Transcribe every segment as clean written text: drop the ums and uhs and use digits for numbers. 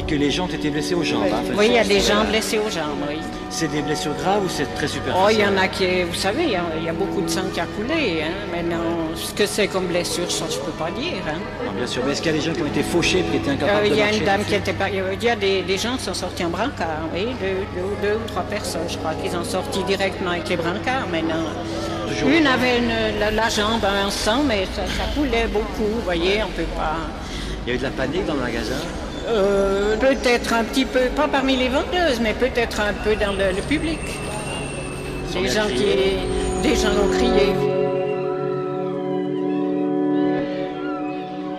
dit que les gens ont été blessés aux jambes. Hein, oui, il y a des gens blessés aux jambes, oui. C'est des blessures graves ou c'est très superficiel? Oh, il y en a qui, vous savez, il y a beaucoup de sang qui a coulé. Hein. Maintenant, ce que c'est comme blessure, ça, je ne peux pas dire. Hein. Non, bien sûr, mais est-ce qu'il y a des gens qui ont été fauchés et qui étaient incapables de marcher? Il y a une dame qui était pas... Il y a des gens qui sont sortis en brancard, oui, deux ou trois personnes, je crois, qui sont sortis directement avec les brancards. Maintenant, une avait la jambe en sang, mais ça coulait beaucoup, vous voyez, on ne peut pas... Il y a eu de la panique dans le magasin? Peut-être un petit peu, pas parmi les vendeuses, mais peut-être un peu dans le public. Des gens ont crié.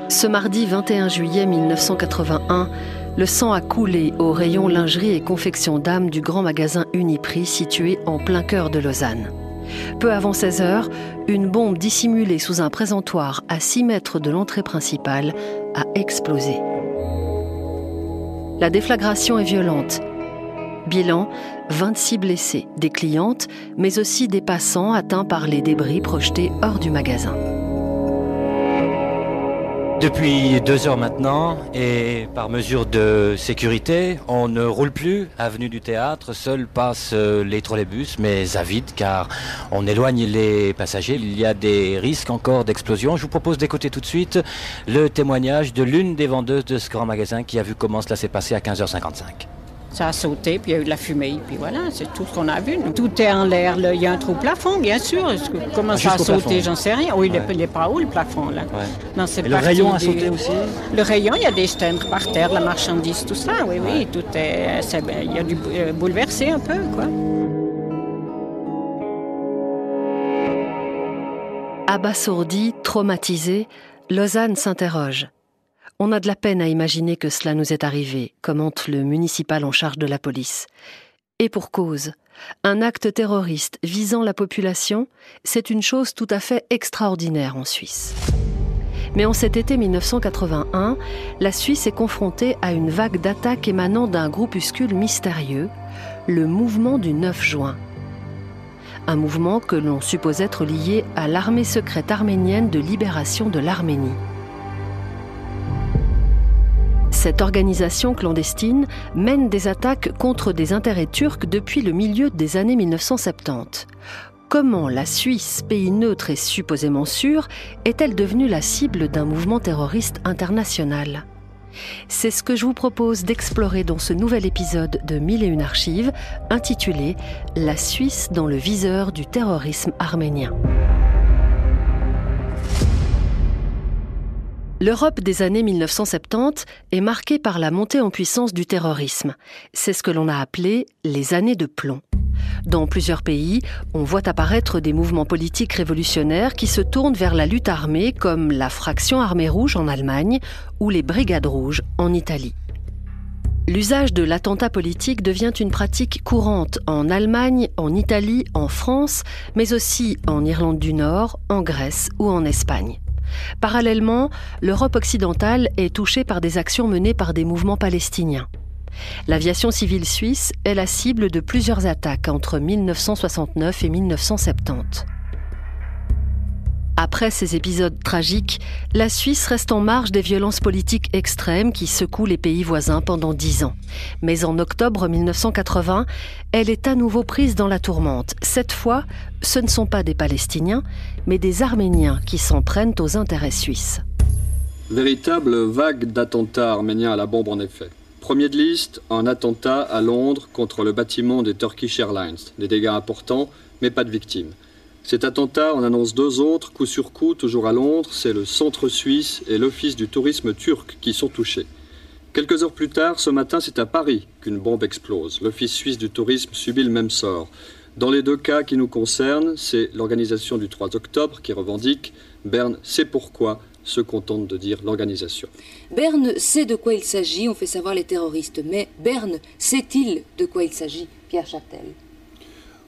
Ce mardi 21 juillet 1981, le sang a coulé au rayon lingerie et confection dames du grand magasin Uniprix situé en plein cœur de Lausanne. Peu avant 16 heures, une bombe dissimulée sous un présentoir à 6 mètres de l'entrée principale a explosé. La déflagration est violente. Bilan, 26 blessés, des clientes, mais aussi des passants atteints par les débris projetés hors du magasin. Depuis 2 heures maintenant, et par mesure de sécurité, on ne roule plus avenue du Théâtre. Seuls passent les trolleybus, mais à vide, car on éloigne les passagers. Il y a des risques encore d'explosion. Je vous propose d'écouter tout de suite le témoignage de l'une des vendeuses de ce grand magasin qui a vu comment cela s'est passé à 15h55. Ça a sauté, puis il y a eu de la fumée, puis voilà, c'est tout ce qu'on a vu. Tout est en l'air, il y a un trou plafond, bien sûr. Comment ça a sauté, j'en sais rien. Oui, il n'est pas haut, le plafond, là. Ouais. Non, c'est et le rayon a sauté aussi? Le rayon, il y a des stènes par terre, la marchandise, tout ça, oui, ouais. Oui, tout est... il y a du bouleversé un peu, quoi. Abasourdi, traumatisé, Lausanne s'interroge. On a de la peine à imaginer que cela nous est arrivé, commente le municipal en charge de la police. Et pour cause, un acte terroriste visant la population, c'est une chose tout à fait extraordinaire en Suisse. Mais en cet été 1981, la Suisse est confrontée à une vague d'attaques émanant d'un groupuscule mystérieux, le mouvement du 9 juin. Un mouvement que l'on suppose être lié à l'armée secrète arménienne de libération de l'Arménie. Cette organisation clandestine mène des attaques contre des intérêts turcs depuis le milieu des années 1970. Comment la Suisse, pays neutre et supposément sûr, est-elle devenue la cible d'un mouvement terroriste international ? C'est ce que je vous propose d'explorer dans ce nouvel épisode de 1001 archives, intitulé « La Suisse dans le viseur du terrorisme arménien ». L'Europe des années 1970 est marquée par la montée en puissance du terrorisme. C'est ce que l'on a appelé les années de plomb. Dans plusieurs pays, on voit apparaître des mouvements politiques révolutionnaires qui se tournent vers la lutte armée, comme la Fraction Armée Rouge en Allemagne ou les Brigades Rouges en Italie. L'usage de l'attentat politique devient une pratique courante en Allemagne, en Italie, en France, mais aussi en Irlande du Nord, en Grèce ou en Espagne. Parallèlement, l'Europe occidentale est touchée par des actions menées par des mouvements palestiniens. L'aviation civile suisse est la cible de plusieurs attaques entre 1969 et 1970. Après ces épisodes tragiques, la Suisse reste en marge des violences politiques extrêmes qui secouent les pays voisins pendant 10 ans. Mais en octobre 1980, elle est à nouveau prise dans la tourmente. Cette fois, ce ne sont pas des Palestiniens, mais des Arméniens qui s'en prennent aux intérêts suisses. Véritable vague d'attentats arméniens à la bombe en effet. Premier de liste, un attentat à Londres contre le bâtiment des Turkish Airlines. Des dégâts importants, mais pas de victimes. Cet attentat en annonce 2 autres, coup sur coup, toujours à Londres. C'est le Centre suisse et l'Office du tourisme turc qui sont touchés. Quelques heures plus tard, ce matin, c'est à Paris qu'une bombe explose. L'Office suisse du tourisme subit le même sort. Dans les 2 cas qui nous concernent, c'est l'organisation du 3 octobre qui revendique. Berne sait pourquoi, se contente de dire l'organisation. Berne sait de quoi il s'agit, on fait savoir les terroristes. Mais Berne sait-il de quoi il s'agit, Pierre Châtel ?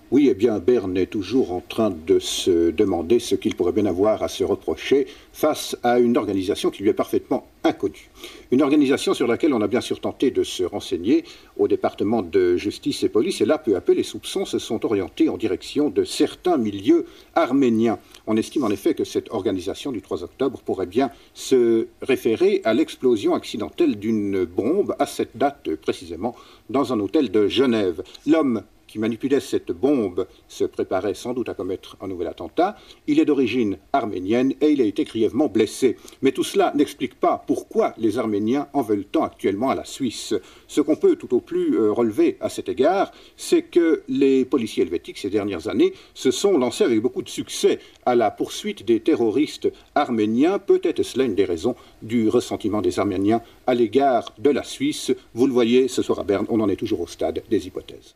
Oui, eh bien, Berne est toujours en train de se demander ce qu'il pourrait bien avoir à se reprocher face à une organisation qui lui est parfaitement inconnue. Une organisation sur laquelle on a bien sûr tenté de se renseigner au département de justice et police, et là, peu à peu, les soupçons se sont orientés en direction de certains milieux arméniens. On estime en effet que cette organisation du 3 octobre pourrait bien se référer à l'explosion accidentelle d'une bombe à cette date précisément dans un hôtel de Genève. L'homme qui manipulait cette bombe se préparait sans doute à commettre un nouvel attentat. Il est d'origine arménienne et il a été grièvement blessé. Mais tout cela n'explique pas pourquoi les Arméniens en veulent tant actuellement à la Suisse. Ce qu'on peut tout au plus relever à cet égard, c'est que les policiers helvétiques ces dernières années se sont lancés avec beaucoup de succès à la poursuite des terroristes arméniens. Peut-être cela une des raisons du ressentiment des Arméniens à l'égard de la Suisse. Vous le voyez, ce soir à Berne, on en est toujours au stade des hypothèses.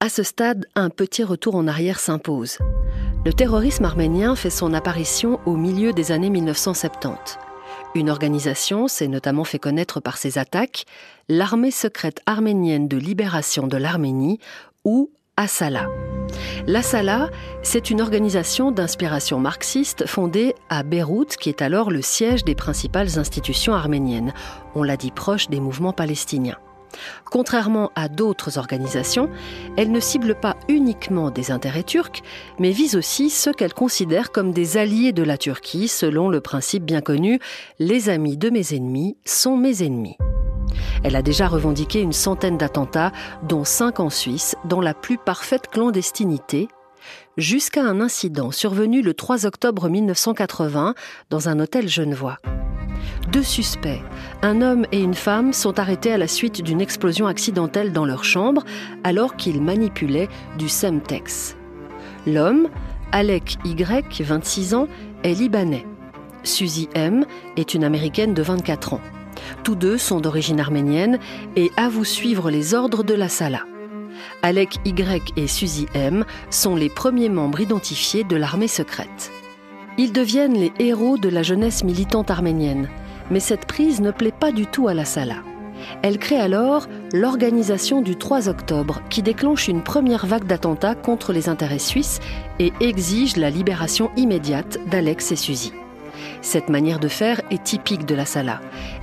À ce stade, un petit retour en arrière s'impose. Le terrorisme arménien fait son apparition au milieu des années 1970. Une organisation s'est notamment fait connaître par ses attaques, l'Armée secrète arménienne de libération de l'Arménie, ou Asala. L'Asala, c'est une organisation d'inspiration marxiste fondée à Beyrouth, qui est alors le siège des principales institutions arméniennes. On l'a dit, proche des mouvements palestiniens. Contrairement à d'autres organisations, elle ne cible pas uniquement des intérêts turcs, mais vise aussi ceux qu'elle considère comme des alliés de la Turquie, selon le principe bien connu « les amis de mes ennemis sont mes ennemis ». Elle a déjà revendiqué une centaine d'attentats, dont 5 en Suisse, dans la plus parfaite clandestinité, jusqu'à un incident survenu le 3 octobre 1980 dans un hôtel genevois. 2 suspects, un homme et une femme, sont arrêtés à la suite d'une explosion accidentelle dans leur chambre alors qu'ils manipulaient du Semtex. L'homme, Alec Y, 26 ans, est libanais. Suzy M est une Américaine de 24 ans. Tous deux sont d'origine arménienne et avouent suivre les ordres de l'Asala. Alec Y et Suzy M sont les premiers membres identifiés de l'armée secrète. Ils deviennent les héros de la jeunesse militante arménienne. Mais cette prise ne plaît pas du tout à l'Asala. Elle crée alors l'organisation du 3 octobre, qui déclenche une première vague d'attentats contre les intérêts suisses et exige la libération immédiate d'Alex et Suzy. Cette manière de faire est typique de l'Asala.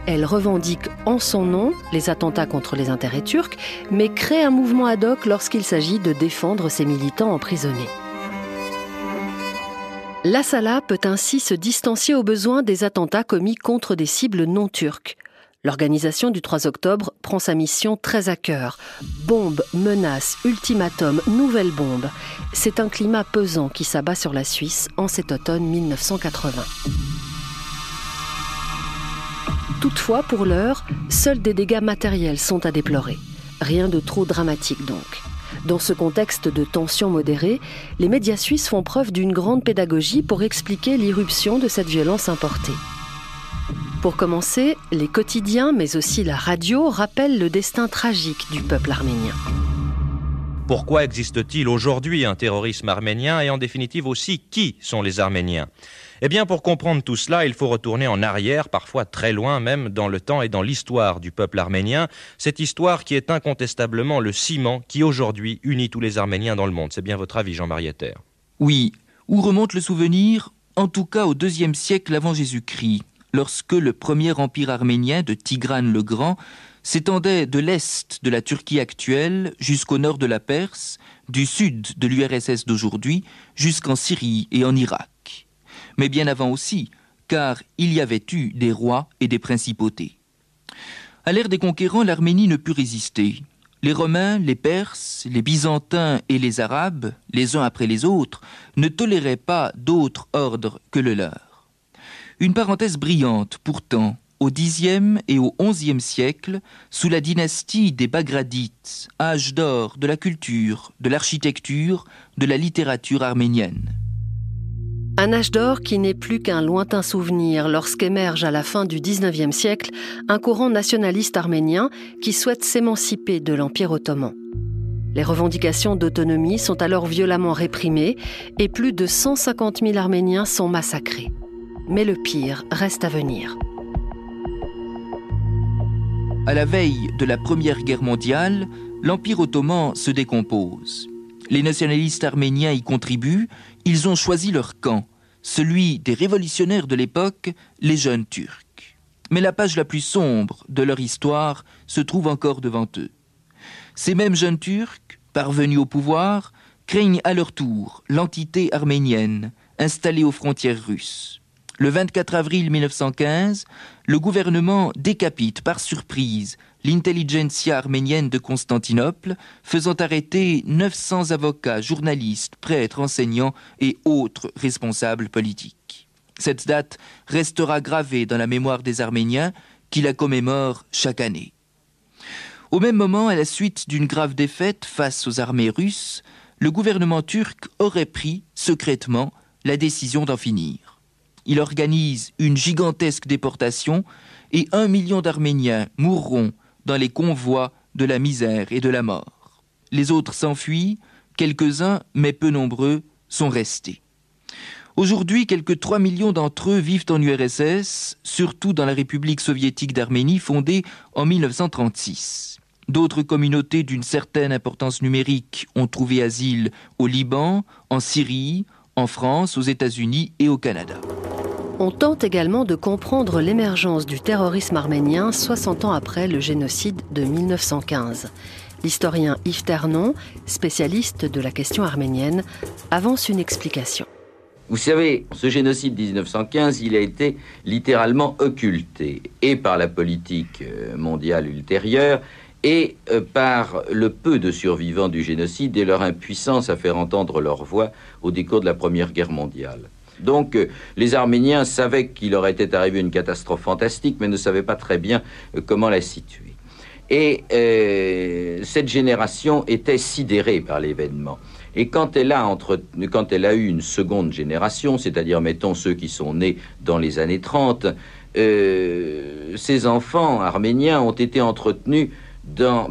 Elle revendique en son nom les attentats contre les intérêts turcs, mais crée un mouvement ad hoc lorsqu'il s'agit de défendre ses militants emprisonnés. L'Asala peut ainsi se distancier au besoin des attentats commis contre des cibles non turques. L'organisation du 3 octobre prend sa mission très à cœur. Bombes, menaces, ultimatums, nouvelles bombes. C'est un climat pesant qui s'abat sur la Suisse en cet automne 1980. Toutefois, pour l'heure, seuls des dégâts matériels sont à déplorer. Rien de trop dramatique donc. Dans ce contexte de tension modérée, les médias suisses font preuve d'une grande pédagogie pour expliquer l'irruption de cette violence importée. Pour commencer, les quotidiens, mais aussi la radio, rappellent le destin tragique du peuple arménien. Pourquoi existe-t-il aujourd'hui un terrorisme arménien et en définitive aussi qui sont les Arméniens ? Eh bien, pour comprendre tout cela, il faut retourner en arrière, parfois très loin même, dans le temps et dans l'histoire du peuple arménien. Cette histoire qui est incontestablement le ciment qui aujourd'hui unit tous les Arméniens dans le monde. C'est bien votre avis, Jean-Marie Ether ? Oui. Où remonte le souvenir ? En tout cas au IIe siècle avant Jésus-Christ, lorsque le premier empire arménien de Tigrane le Grand s'étendait de l'est de la Turquie actuelle jusqu'au nord de la Perse, du sud de l'URSS d'aujourd'hui jusqu'en Syrie et en Irak. Mais bien avant aussi, car il y avait eu des rois et des principautés. À l'ère des conquérants, l'Arménie ne put résister. Les Romains, les Perses, les Byzantins et les Arabes, les uns après les autres, ne toléraient pas d'autre ordre que le leur. Une parenthèse brillante, pourtant, au Xe et au XIe siècle, sous la dynastie des Bagradites, âge d'or de la culture, de l'architecture, de la littérature arménienne. Un âge d'or qui n'est plus qu'un lointain souvenir lorsqu'émerge à la fin du XIXe siècle un courant nationaliste arménien qui souhaite s'émanciper de l'Empire ottoman. Les revendications d'autonomie sont alors violemment réprimées et plus de 150 000 Arméniens sont massacrés. Mais le pire reste à venir. À la veille de la Première Guerre mondiale, l'Empire ottoman se décompose. Les nationalistes arméniens y contribuent, ils ont choisi leur camp, celui des révolutionnaires de l'époque, les jeunes Turcs. Mais la page la plus sombre de leur histoire se trouve encore devant eux. Ces mêmes jeunes Turcs, parvenus au pouvoir, craignent à leur tour l'entité arménienne installée aux frontières russes. Le 24 avril 1915, le gouvernement décapite par surprise l'intelligentsia arménienne de Constantinople, faisant arrêter 900 avocats, journalistes, prêtres, enseignants et autres responsables politiques. Cette date restera gravée dans la mémoire des Arméniens qui la commémorent chaque année. Au même moment, à la suite d'une grave défaite face aux armées russes, le gouvernement turc aurait pris secrètement la décision d'en finir. Il organise une gigantesque déportation et 1 million d'Arméniens mourront dans les convois de la misère et de la mort. Les autres s'enfuient, quelques-uns, mais peu nombreux, sont restés. Aujourd'hui, quelques 3 millions d'entre eux vivent en URSS, surtout dans la République soviétique d'Arménie fondée en 1936. D'autres communautés d'une certaine importance numérique ont trouvé asile au Liban, en Syrie, en France, aux États-Unis et au Canada. On tente également de comprendre l'émergence du terrorisme arménien 60 ans après le génocide de 1915. L'historien Yves Ternon, spécialiste de la question arménienne, avance une explication. Vous savez, ce génocide de 1915, il a été littéralement occulté, et par la politique mondiale ultérieure, et par le peu de survivants du génocide et leur impuissance à faire entendre leur voix au décours de la Première Guerre mondiale. Donc les Arméniens savaient qu'il leur était arrivé une catastrophe fantastique, mais ne savaient pas très bien comment la situer. Et cette génération était sidérée par l'événement. Et quand elle a eu une seconde génération, c'est-à-dire, mettons, ceux qui sont nés dans les années 30, ces enfants arméniens ont été entretenus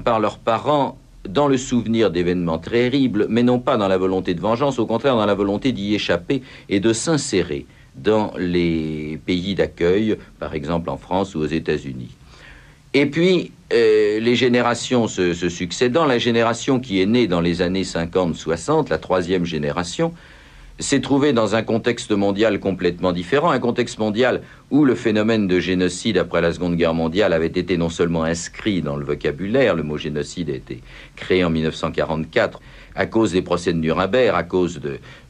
par leurs parents dans le souvenir d'événements terribles, mais non pas dans la volonté de vengeance, au contraire dans la volonté d'y échapper et de s'insérer dans les pays d'accueil, par exemple en France ou aux États-Unis. Et puis, les générations se succédant, la génération qui est née dans les années 50-60, la troisième génération, s'est trouvée dans un contexte mondial complètement différent, un contexte mondial où le phénomène de génocide après la Seconde Guerre mondiale avait été non seulement inscrit dans le vocabulaire, le mot génocide a été créé en 1944 à cause des procès de Nuremberg, à cause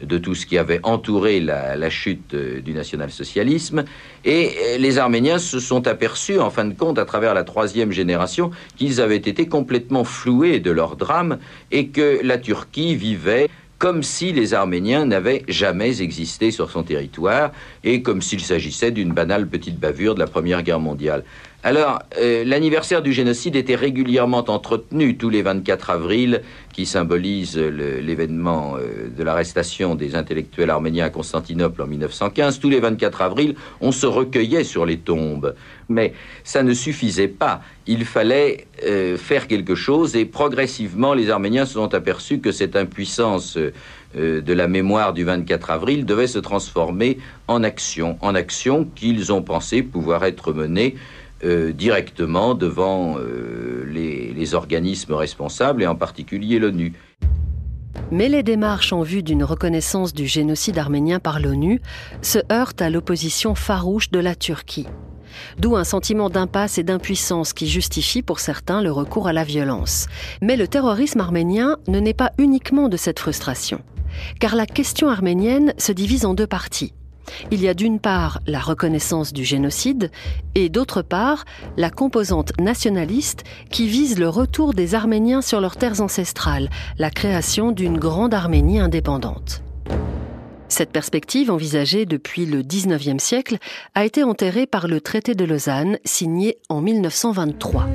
de tout ce qui avait entouré la chute du national-socialisme, et les Arméniens se sont aperçus, en fin de compte, à travers la troisième génération, qu'ils avaient été complètement floués de leur drame et que la Turquie vivait comme si les Arméniens n'avaient jamais existé sur son territoire et comme s'il s'agissait d'une banale petite bavure de la Première Guerre mondiale. Alors, l'anniversaire du génocide était régulièrement entretenu tous les 24 avril, qui symbolise l'événement de l'arrestation des intellectuels arméniens à Constantinople en 1915. Tous les 24 avril, on se recueillait sur les tombes. Mais ça ne suffisait pas. Il fallait faire quelque chose et progressivement, les Arméniens se sont aperçus que cette impuissance de la mémoire du 24 avril devait se transformer en action qu'ils ont pensé pouvoir être menée directement devant les organismes responsables et en particulier l'ONU. Mais les démarches en vue d'une reconnaissance du génocide arménien par l'ONU se heurtent à l'opposition farouche de la Turquie. D'où un sentiment d'impasse et d'impuissance qui justifie pour certains le recours à la violence. Mais le terrorisme arménien ne naît pas uniquement de cette frustration, car la question arménienne se divise en deux parties. Il y a d'une part la reconnaissance du génocide et d'autre part la composante nationaliste qui vise le retour des Arméniens sur leurs terres ancestrales, la création d'une grande Arménie indépendante. Cette perspective, envisagée depuis le XIXe siècle, a été enterrée par le traité de Lausanne, signé en 1923.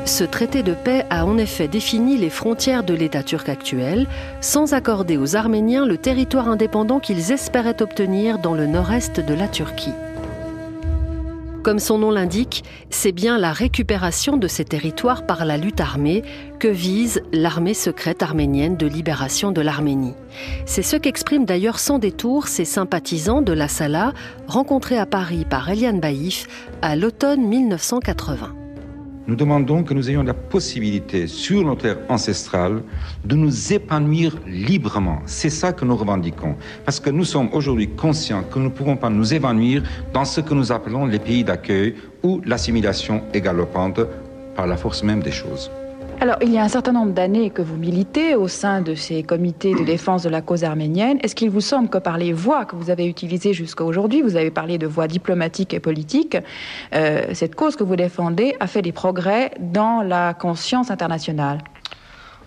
Ce traité de paix a en effet défini les frontières de l'État turc actuel, sans accorder aux Arméniens le territoire indépendant qu'ils espéraient obtenir dans le nord-est de la Turquie. Comme son nom l'indique, c'est bien la récupération de ces territoires par la lutte armée que vise l'armée secrète arménienne de libération de l'Arménie. C'est ce qu'expriment d'ailleurs sans détour ces sympathisants de la Sala rencontrés à Paris par Eliane Baïf à l'automne 1980. Nous demandons que nous ayons la possibilité, sur nos terres ancestrales, de nous épanouir librement. C'est ça que nous revendiquons. Parce que nous sommes aujourd'hui conscients que nous ne pouvons pas nous évanouir dans ce que nous appelons les pays d'accueil, où l'assimilation est galopante par la force même des choses. Alors, il y a un certain nombre d'années que vous militez au sein de ces comités de défense de la cause arménienne. Est-ce qu'il vous semble que par les voies que vous avez utilisées jusqu'à aujourd'hui, vous avez parlé de voies diplomatiques et politiques, cette cause que vous défendez a fait des progrès dans la conscience internationale?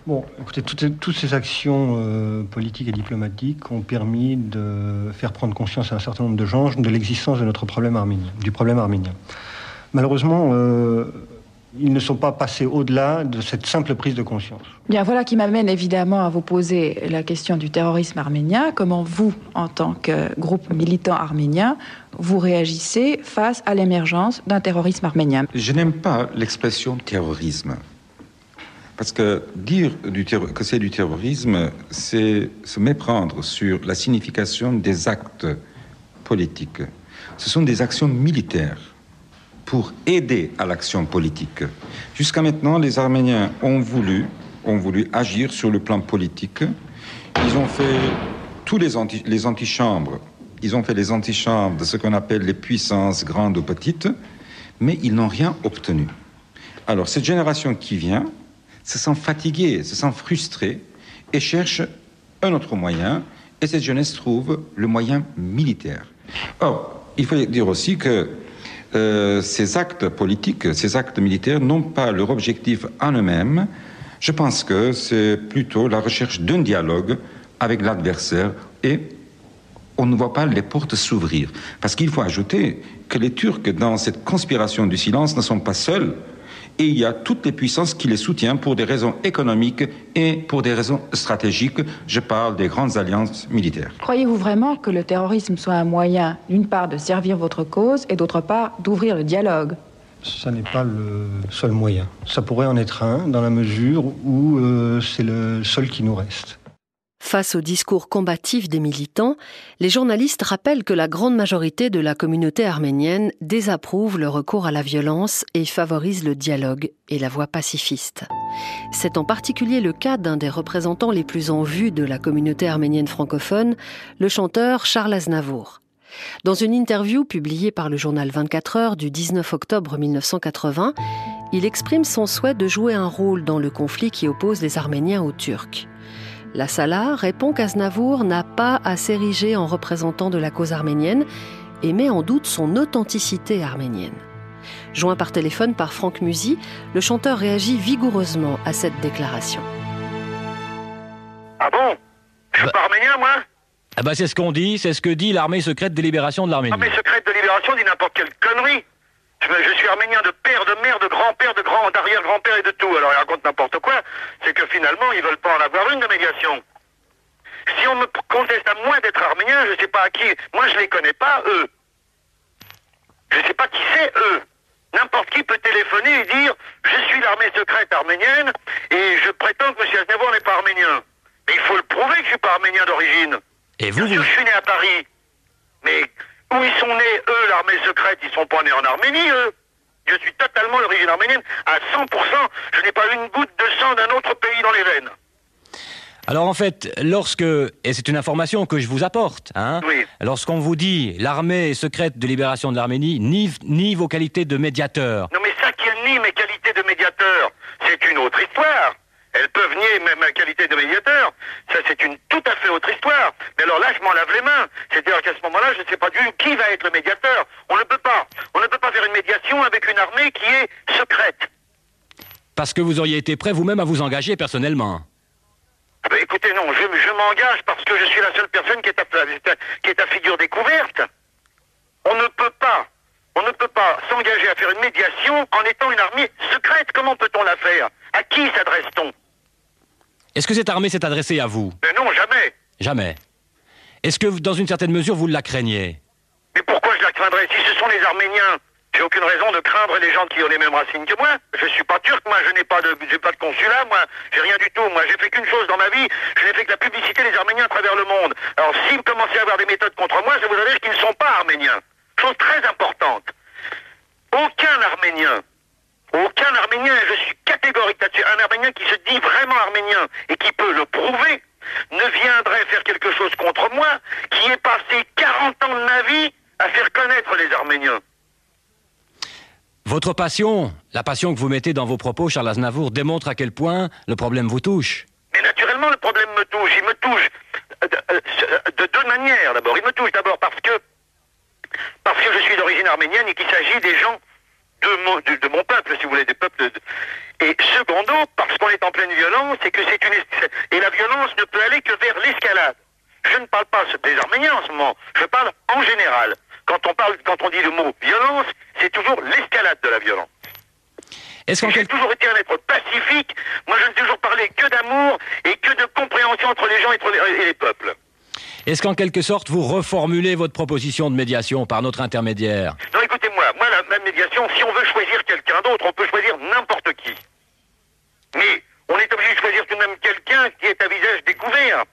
Bon, écoutez, toutes ces actions politiques et diplomatiques ont permis de faire prendre conscience à un certain nombre de gens de l'existence de notre problème arménien, du problème arménien. Malheureusement, ils ne sont pas passés au-delà de cette simple prise de conscience. Bien, voilà qui m'amène évidemment à vous poser la question du terrorisme arménien. Comment vous, en tant que groupe militant arménien, vous réagissez face à l'émergence d'un terrorisme arménien? Je n'aime pas l'expression terrorisme. Parce que dire que c'est du terrorisme, c'est se méprendre sur la signification des actes politiques. Ce sont des actions militaires pour aider à l'action politique. Jusqu'à maintenant, les Arméniens ont voulu agir sur le plan politique. Ils ont fait tous les antichambres. Ils ont fait les antichambres de ce qu'on appelle les puissances grandes ou petites, mais ils n'ont rien obtenu. Alors, cette génération qui vient se sent fatiguée, se sent frustrée et cherche un autre moyen, et cette jeunesse trouve le moyen militaire. Or, il faut dire aussi que ces actes politiques, ces actes militaires n'ont pas leur objectif en eux-mêmes. Je pense que c'est plutôt la recherche d'un dialogue avec l'adversaire et on ne voit pas les portes s'ouvrir. Parce qu'il faut ajouter que les Turcs, dans cette conspiration du silence, ne sont pas seuls. Et il y a toutes les puissances qui les soutiennent pour des raisons économiques et pour des raisons stratégiques. Je parle des grandes alliances militaires. Croyez-vous vraiment que le terrorisme soit un moyen, d'une part, de servir votre cause et d'autre part, d'ouvrir le dialogue? Ça n'est pas le seul moyen. Ça pourrait en être un, dans la mesure où c'est le seul qui nous reste. Face au discours combatif des militants, les journalistes rappellent que la grande majorité de la communauté arménienne désapprouve le recours à la violence et favorise le dialogue et la voie pacifiste. C'est en particulier le cas d'un des représentants les plus en vue de la communauté arménienne francophone, le chanteur Charles Aznavour. Dans une interview publiée par le journal 24 heures du 19 octobre 1980, il exprime son souhait de jouer un rôle dans le conflit qui oppose les Arméniens aux Turcs. La Sala répond qu'Aznavour n'a pas à s'ériger en représentant de la cause arménienne et met en doute son authenticité arménienne. Joint par téléphone par Franck Musy, le chanteur réagit vigoureusement à cette déclaration. Ah bon? Je suis pas arménien, moi? Ah bah c'est ce qu'on dit, c'est ce que dit l'armée secrète de libération de l'Arménie. L'armée secrète de libération dit n'importe quelle connerie. Je suis arménien de père, de mère, de grand-père, d'arrière-grand-père et de tout. Alors ils racontent n'importe quoi. C'est que finalement, ils veulent pas en avoir une de médiation. Si on me conteste à moi d'être arménien, je sais pas à qui. Moi, je les connais pas, eux. Je sais pas qui c'est, eux. N'importe qui peut téléphoner et dire « Je suis l'armée secrète arménienne et je prétends que M. Aznavour n'est pas arménien. » Mais il faut le prouver que je suis pas arménien d'origine. Et vous, je suis né à Paris. Mais où ils sont nés, eux, l'armée secrète, ils sont pas nés en Arménie, eux. Je suis totalement d'origine arménienne, à 100%. Je n'ai pas une goutte de sang d'un autre pays dans les veines. Alors en fait, et c'est une information que je vous apporte, oui. Lorsqu'on vous dit l'armée secrète de libération de l'Arménie nie vos qualités de médiateur. Non mais ça qui nie mes qualités de médiateur, c'est une autre histoire. Elles peuvent nier même ma qualité de médiateur. Ça, c'est une tout à fait autre histoire. Mais alors là, je m'en lave les mains. C'est-à-dire qu'à ce moment-là, je ne sais pas du tout qui va être le médiateur. On ne peut pas. On ne peut pas faire une médiation avec une armée qui est secrète. Parce que vous auriez été prêt vous-même à vous engager personnellement. Ben, écoutez, non, je m'engage parce que je suis la seule personne qui est à figure découverte. On ne peut pas s'engager à faire une médiation en étant une armée secrète. Comment peut-on la faire? À qui s'adresse-t-on? Est-ce que cette armée s'est adressée à vous? Mais non, jamais. Jamais. Est-ce que, dans une certaine mesure, vous la craignez? Mais pourquoi je la craindrais? Si ce sont les Arméniens, j'ai aucune raison de craindre les gens qui ont les mêmes racines que moi. Je suis pas turc, moi, j'ai pas de consulat, moi, j'ai rien du tout. Moi, j'ai fait qu'une chose dans ma vie, je n'ai fait que la publicité des Arméniens à travers le monde. Alors, s'ils commençaient à avoir des méthodes contre moi, je voudrais dire qu'ils ne sont pas Arméniens. Chose très importante. Aucun Arménien Arménien qui se dit vraiment arménien et qui peut le prouver ne viendrait faire quelque chose contre moi qui ai passé 40 ans de ma vie à faire connaître les Arméniens. Votre passion, la passion que vous mettez dans vos propos, Charles Aznavour, démontre à quel point le problème vous touche. Mais naturellement, le problème me touche. Il me touche de deux manières, d'abord. Il me touche d'abord parce que je suis d'origine arménienne et qu'il s'agit des gens de mon peuple, si vous voulez, des peuples. Et secondo, parce qu'on est en pleine violence et que et la violence ne peut aller que vers l'escalade. Je ne parle pas des Arméniens en ce moment, je parle en général. Quand on dit le mot violence, c'est toujours l'escalade de la violence. J'ai toujours été un être pacifique. Moi, je n'ai toujours parlé que d'amour et que de compréhension entre les gens et les peuples. Est-ce qu'en quelque sorte, vous reformulez votre proposition de médiation par notre intermédiaire? Non, écoutez-moi, la médiation, si on veut choisir quelqu'un d'autre, on peut choisir n'importe qui. Mais on est obligé de choisir tout de même quelqu'un qui est à visage découvert.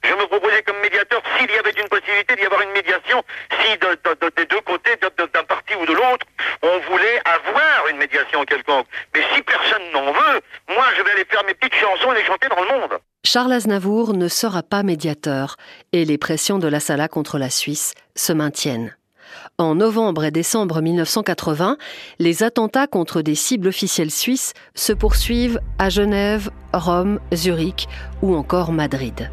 Je me proposais comme médiateur, s'il y avait une possibilité d'y avoir une médiation, si des deux côtés, d'un parti ou de l'autre, on voulait avoir une médiation quelconque. Mais si personne n'en veut, moi je vais aller faire mes petites chansons et les chanter dans le monde. Charles Aznavour ne sera pas médiateur et les pressions de la Sala contre la Suisse se maintiennent. En novembre et décembre 1980, les attentats contre des cibles officielles suisses se poursuivent à Genève, Rome, Zurich ou encore Madrid.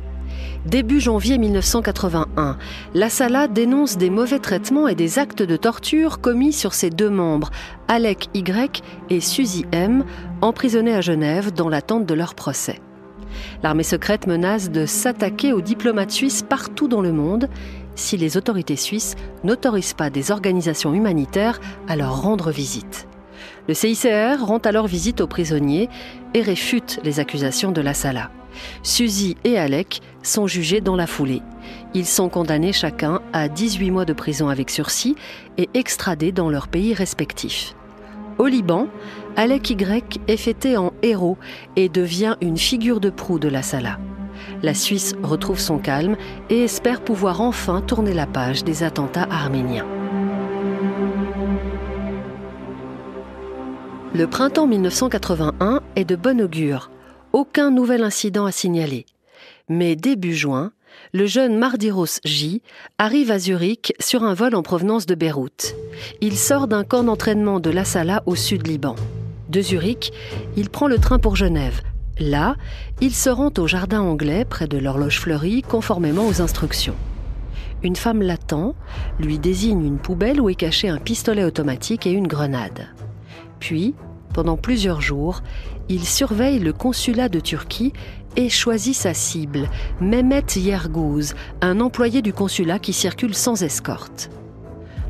Début janvier 1981, la Sala dénonce des mauvais traitements et des actes de torture commis sur ses deux membres, Alec Y et Suzy M, emprisonnés à Genève dans l'attente de leur procès. L'armée secrète menace de s'attaquer aux diplomates suisses partout dans le monde si les autorités suisses n'autorisent pas des organisations humanitaires à leur rendre visite. Le CICR rend alors visite aux prisonniers et réfute les accusations de la Sala. Suzy et Alec sont jugés dans la foulée. Ils sont condamnés chacun à 18 mois de prison avec sursis et extradés dans leurs pays respectifs. Au Liban, Alec Y est fêté en héros et devient une figure de proue de la Sala. La Suisse retrouve son calme et espère pouvoir enfin tourner la page des attentats arméniens. Le printemps 1981 est de bon augure. Aucun nouvel incident à signaler. Mais début juin, le jeune Mardiros J arrive à Zurich sur un vol en provenance de Beyrouth. Il sort d'un camp d'entraînement de la Sala au sud Liban. De Zurich, il prend le train pour Genève. Là, il se rend au jardin anglais près de l'horloge fleurie conformément aux instructions. Une femme l'attend, lui désigne une poubelle où est caché un pistolet automatique et une grenade. Puis, pendant plusieurs jours, il surveille le consulat de Turquie et choisit sa cible, Mehmet Yerguz, un employé du consulat qui circule sans escorte.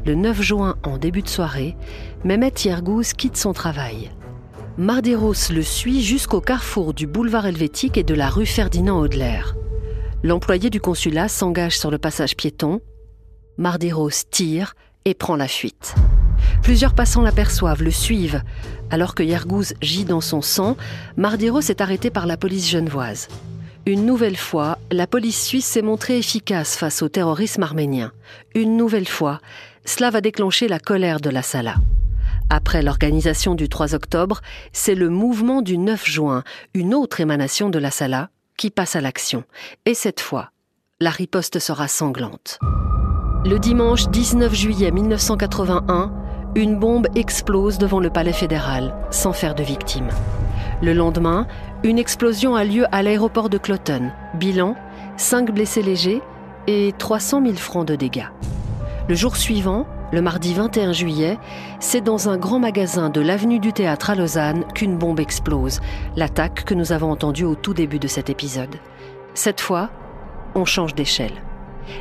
Le 9 juin, en début de soirée, Mehmet Yerguz quitte son travail. Mardiros le suit jusqu'au carrefour du boulevard Helvétique et de la rue Ferdinand Hodler. L'employé du consulat s'engage sur le passage piéton. Mardiros tire et prend la fuite. Plusieurs passants l'aperçoivent, le suivent. Alors que Yerguz gît dans son sang, Mardiros est arrêté par la police genevoise. Une nouvelle fois, la police suisse s'est montrée efficace face au terrorisme arménien. Une nouvelle fois, cela va déclencher la colère de la Sala. Après l'organisation du 3 octobre, c'est le mouvement du 9 juin, une autre émanation de la Sala, qui passe à l'action. Et cette fois, la riposte sera sanglante. Le dimanche 19 juillet 1981, une bombe explose devant le palais fédéral, sans faire de victimes. Le lendemain, une explosion a lieu à l'aéroport de Kloten. Bilan, 5 blessés légers et 300 000 francs de dégâts. Le jour suivant, le mardi 21 juillet, c'est dans un grand magasin de l'avenue du Théâtre à Lausanne qu'une bombe explose, l'attaque que nous avons entendue au tout début de cet épisode. Cette fois, on change d'échelle.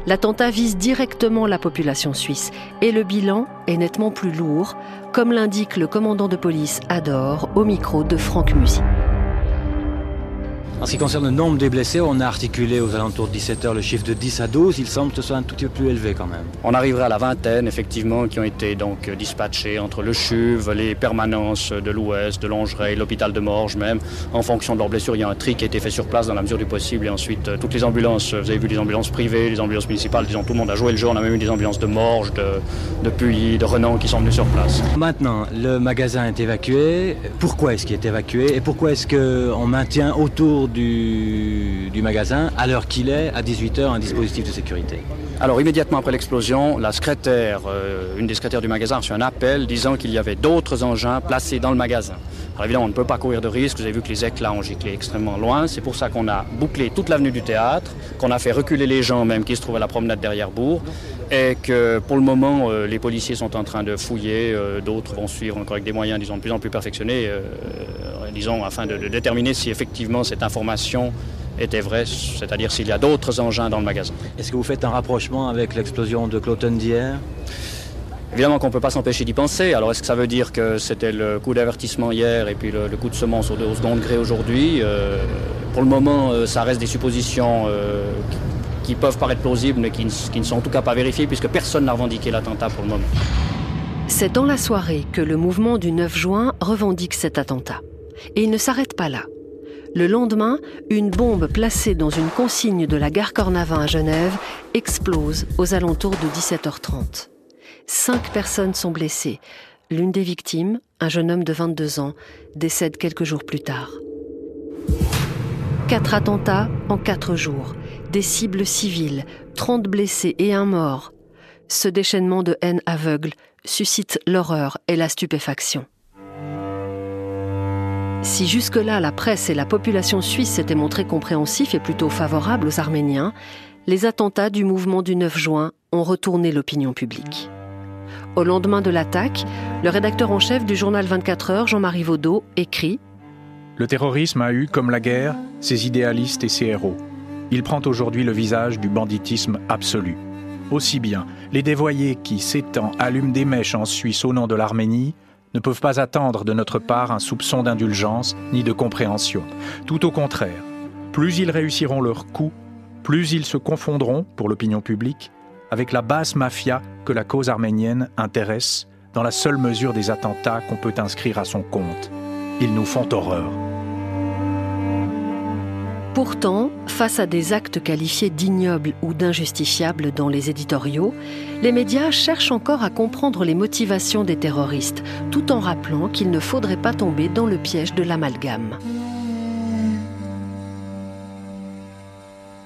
L'attentat vise directement la population suisse et le bilan est nettement plus lourd, comme l'indique le commandant de police Ador au micro de Franck Musy. En ce qui concerne le nombre des blessés, on a articulé aux alentours de 17h le chiffre de 10 à 12. Il semble que ce soit un tout petit peu plus élevé quand même. On arriverait à la vingtaine, effectivement, qui ont été donc dispatchés entre le CHUV, les permanences de l'Ouest, de Longeray, l'hôpital de Morges même. En fonction de leurs blessures, il y a un tri qui a été fait sur place dans la mesure du possible. Et ensuite, toutes les ambulances, vous avez vu les ambulances privées, les ambulances municipales, disons, tout le monde a joué le jeu. On a même eu des ambulances de Morges, de Puy, de Renan qui sont venus sur place. Maintenant, le magasin est évacué. Pourquoi est-ce qu'il est évacué et pourquoi est-ce qu'on maintient autour du magasin, à l'heure qu'il est, à 18h, un dispositif de sécurité? Alors immédiatement après l'explosion, la secrétaire, une des secrétaires du magasin a reçu un appel disant qu'il y avait d'autres engins placés dans le magasin. Alors évidemment, on ne peut pas courir de risque, vous avez vu que les éclats ont giclé extrêmement loin, c'est pour ça qu'on a bouclé toute l'avenue du Théâtre, qu'on a fait reculer les gens même qui se trouvaient à la promenade derrière Bourg, et que pour le moment, les policiers sont en train de fouiller, d'autres vont suivre encore avec des moyens, disons, de plus en plus perfectionnés, disons, afin de déterminer si effectivement cette information était vraie, c'est-à-dire s'il y a d'autres engins dans le magasin. Est-ce que vous faites un rapprochement avec l'explosion de Cloton d'hier? Évidemment qu'on ne peut pas s'empêcher d'y penser. Alors est-ce que ça veut dire que c'était le coup d'avertissement hier et puis le coup de semence au second degré aujourd'hui? Pour le moment, ça reste des suppositions qui peuvent paraître plausibles mais qui ne sont en tout cas pas vérifiées puisque personne n'a revendiqué l'attentat pour le moment. C'est dans la soirée que le mouvement du 9 juin revendique cet attentat. Et il ne s'arrête pas là. Le lendemain, une bombe placée dans une consigne de la gare Cornavin à Genève explose aux alentours de 17h30. 5 personnes sont blessées. L'une des victimes, un jeune homme de 22 ans, décède quelques jours plus tard. 4 attentats en 4 jours. Des cibles civiles, 30 blessés et un mort. Ce déchaînement de haine aveugle suscite l'horreur et la stupéfaction. Si jusque-là la presse et la population suisse s'étaient montrés compréhensifs et plutôt favorables aux Arméniens, les attentats du mouvement du 9 juin ont retourné l'opinion publique. Au lendemain de l'attaque, le rédacteur en chef du journal 24 heures, Jean-Marie Vaudot, écrit « Le terrorisme a eu, comme la guerre, ses idéalistes et ses héros. Il prend aujourd'hui le visage du banditisme absolu. Aussi bien, les dévoyés qui, s'étant, allument des mèches en Suisse au nom de l'Arménie, ne peuvent pas attendre de notre part un soupçon d'indulgence ni de compréhension. Tout au contraire, plus ils réussiront leur coup, plus ils se confondront, pour l'opinion publique, avec la basse mafia que la cause arménienne intéresse dans la seule mesure des attentats qu'on peut inscrire à son compte. Ils nous font horreur. » Pourtant, face à des actes qualifiés d'ignobles ou d'injustifiables dans les éditoriaux, les médias cherchent encore à comprendre les motivations des terroristes, tout en rappelant qu'il ne faudrait pas tomber dans le piège de l'amalgame.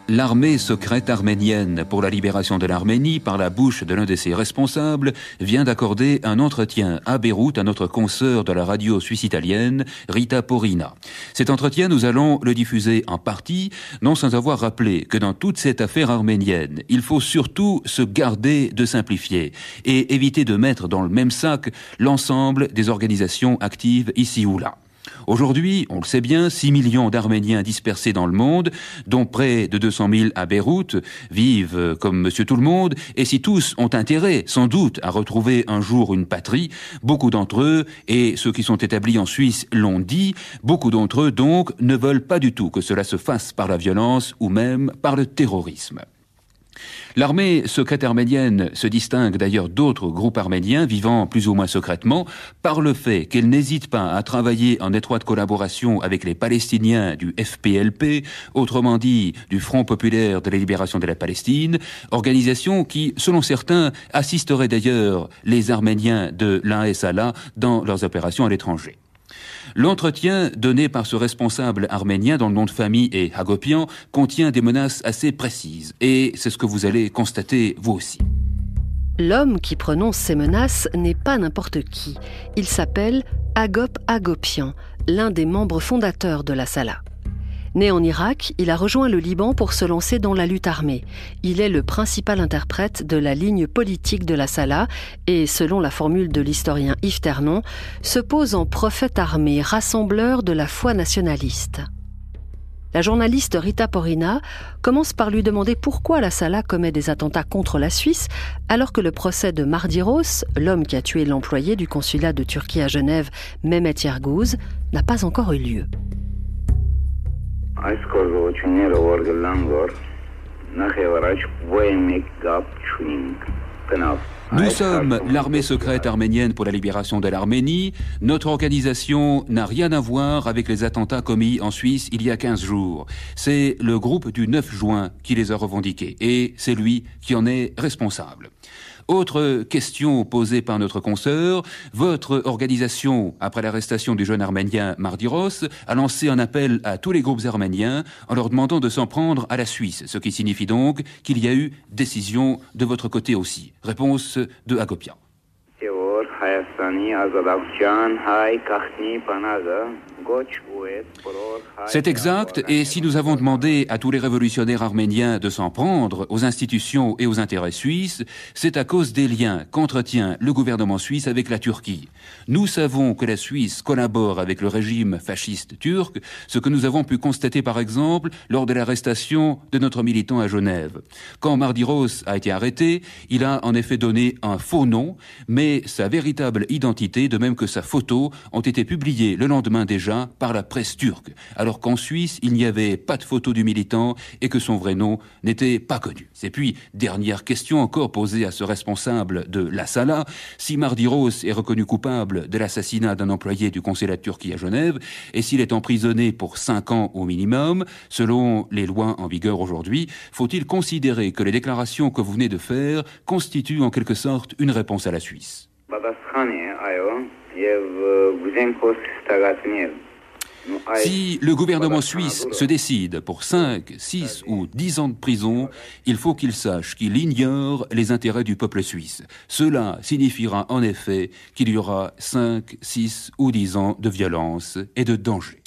L'armée secrète arménienne pour la libération de l'Arménie, par la bouche de l'un de ses responsables, vient d'accorder un entretien à Beyrouth à notre consoeur de la radio suisse italienne, Rita Porina. Cet entretien, nous allons le diffuser en partie, non sans avoir rappelé que dans toute cette affaire arménienne, il faut surtout se garder de simplifier et éviter de mettre dans le même sac l'ensemble des organisations actives ici ou là. Aujourd'hui, on le sait bien, 6 millions d'Arméniens dispersés dans le monde, dont près de 200 000 à Beyrouth, vivent comme monsieur tout le monde, et si tous ont intérêt, sans doute, à retrouver un jour une patrie, beaucoup d'entre eux, et ceux qui sont établis en Suisse l'ont dit, beaucoup d'entre eux donc ne veulent pas du tout que cela se fasse par la violence ou même par le terrorisme. L'armée secrète arménienne se distingue d'ailleurs d'autres groupes arméniens vivant plus ou moins secrètement par le fait qu'elle n'hésite pas à travailler en étroite collaboration avec les Palestiniens du FPLP, autrement dit du Front populaire de la libération de la Palestine, organisation qui, selon certains, assisterait d'ailleurs les Arméniens de l'AS-Allah dans leurs opérations à l'étranger. L'entretien donné par ce responsable arménien dont le nom de famille est Hagopian contient des menaces assez précises et c'est ce que vous allez constater vous aussi. L'homme qui prononce ces menaces n'est pas n'importe qui. Il s'appelle Hagop Hagopian, l'un des membres fondateurs de la Sala. Né en Irak, il a rejoint le Liban pour se lancer dans la lutte armée. Il est le principal interprète de la ligne politique de la Sala et, selon la formule de l'historien Yves Ternon, se pose en prophète armé, rassembleur de la foi nationaliste. La journaliste Rita Porina commence par lui demander pourquoi la Sala commet des attentats contre la Suisse alors que le procès de Mardiros, l'homme qui a tué l'employé du consulat de Turquie à Genève, Mehmet Yerguz, n'a pas encore eu lieu. Nous sommes l'armée secrète arménienne pour la libération de l'Arménie. Notre organisation n'a rien à voir avec les attentats commis en Suisse il y a 15 jours. C'est le groupe du 9 juin qui les a revendiqués et c'est lui qui en est responsable. Autre question posée par notre consoeur, votre organisation, après l'arrestation du jeune arménien Mardiros, a lancé un appel à tous les groupes arméniens en leur demandant de s'en prendre à la Suisse, ce qui signifie donc qu'il y a eu décision de votre côté aussi. Réponse de Hagopian. C'est exact, et si nous avons demandé à tous les révolutionnaires arméniens de s'en prendre aux institutions et aux intérêts suisses, c'est à cause des liens qu'entretient le gouvernement suisse avec la Turquie. Nous savons que la Suisse collabore avec le régime fasciste turc, ce que nous avons pu constater par exemple lors de l'arrestation de notre militant à Genève. Quand Mardiros a été arrêté, il a en effet donné un faux nom, mais sa véritable identité, de même que sa photo, ont été publiées le lendemain déjà par la presse turque, alors qu'en Suisse, il n'y avait pas de photo du militant et que son vrai nom n'était pas connu. Et puis, dernière question encore posée à ce responsable de la Sala, si Mardiros est reconnu coupable de l'assassinat d'un employé du consulat de Turquie à Genève, et s'il est emprisonné pour 5 ans au minimum, selon les lois en vigueur aujourd'hui, faut-il considérer que les déclarations que vous venez de faire constituent en quelque sorte une réponse à la Suisse? Si le gouvernement suisse se décide pour 5, 6 ou 10 ans de prison, il faut qu'il sache qu'il ignore les intérêts du peuple suisse. Cela signifiera en effet qu'il y aura 5, 6 ou 10 ans de violence et de danger.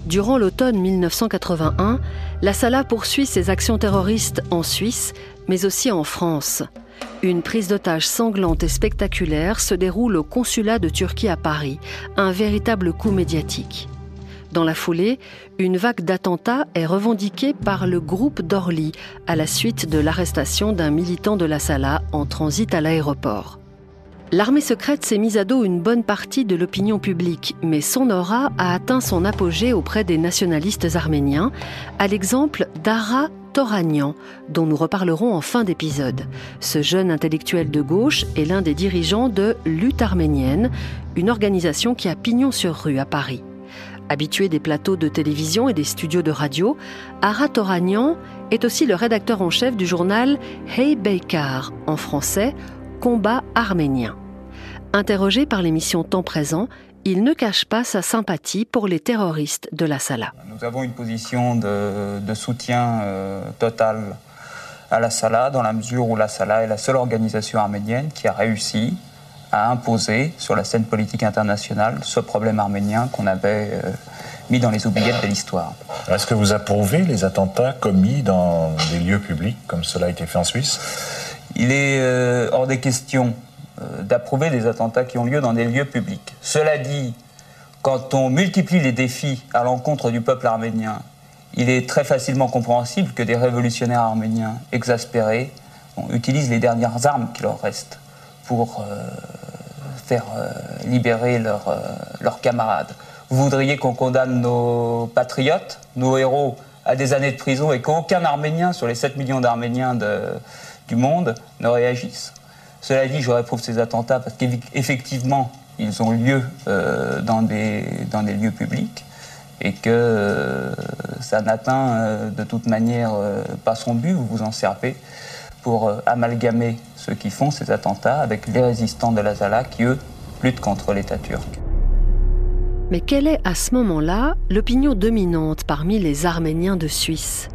Durant l'automne 1981, la Sala poursuit ses actions terroristes en Suisse, mais aussi en France. Une prise d'otage sanglante et spectaculaire se déroule au consulat de Turquie à Paris, un véritable coup médiatique. Dans la foulée, une vague d'attentats est revendiquée par le groupe d'Orly à la suite de l'arrestation d'un militant de la Sala en transit à l'aéroport. L'armée secrète s'est mise à dos une bonne partie de l'opinion publique, mais son aura a atteint son apogée auprès des nationalistes arméniens, à l'exemple d'Ara Toranian, dont nous reparlerons en fin d'épisode. Ce jeune intellectuel de gauche est l'un des dirigeants de Lutte arménienne, une organisation qui a pignon sur rue à Paris. Habitué des plateaux de télévision et des studios de radio, Ara Toranian est aussi le rédacteur en chef du journal Hey Beykar, en français Combat arménien. Interrogé par l'émission Temps présent, il ne cache pas sa sympathie pour les terroristes de la Sala. Nous avons une position de soutien total à la Sala, dans la mesure où la Sala est la seule organisation arménienne qui a réussi à imposer sur la scène politique internationale ce problème arménien qu'on avait mis dans les oubliettes de l'histoire. Est-ce que vous approuvez les attentats commis dans des lieux publics, comme cela a été fait en Suisse? Il est hors des questions d'approuver des attentats qui ont lieu dans des lieux publics. Cela dit, quand on multiplie les défis à l'encontre du peuple arménien, il est très facilement compréhensible que des révolutionnaires arméniens exaspérés utilisent les dernières armes qui leur restent pour faire libérer leurs camarades. Vous voudriez qu'on condamne nos patriotes, nos héros, à des années de prison et qu'aucun Arménien sur les 7 millions d'Arméniens du monde ne réagisse. Cela dit, je réprouve ces attentats parce qu'effectivement, ils ont lieu dans des lieux publics et que ça n'atteint de toute manière pas son but. Vous vous en servez pour amalgamer ceux qui font ces attentats avec les résistants de la Sala qui, eux, luttent contre l'État turc. Mais quelle est à ce moment-là l'opinion dominante parmi les Arméniens de Suisse ?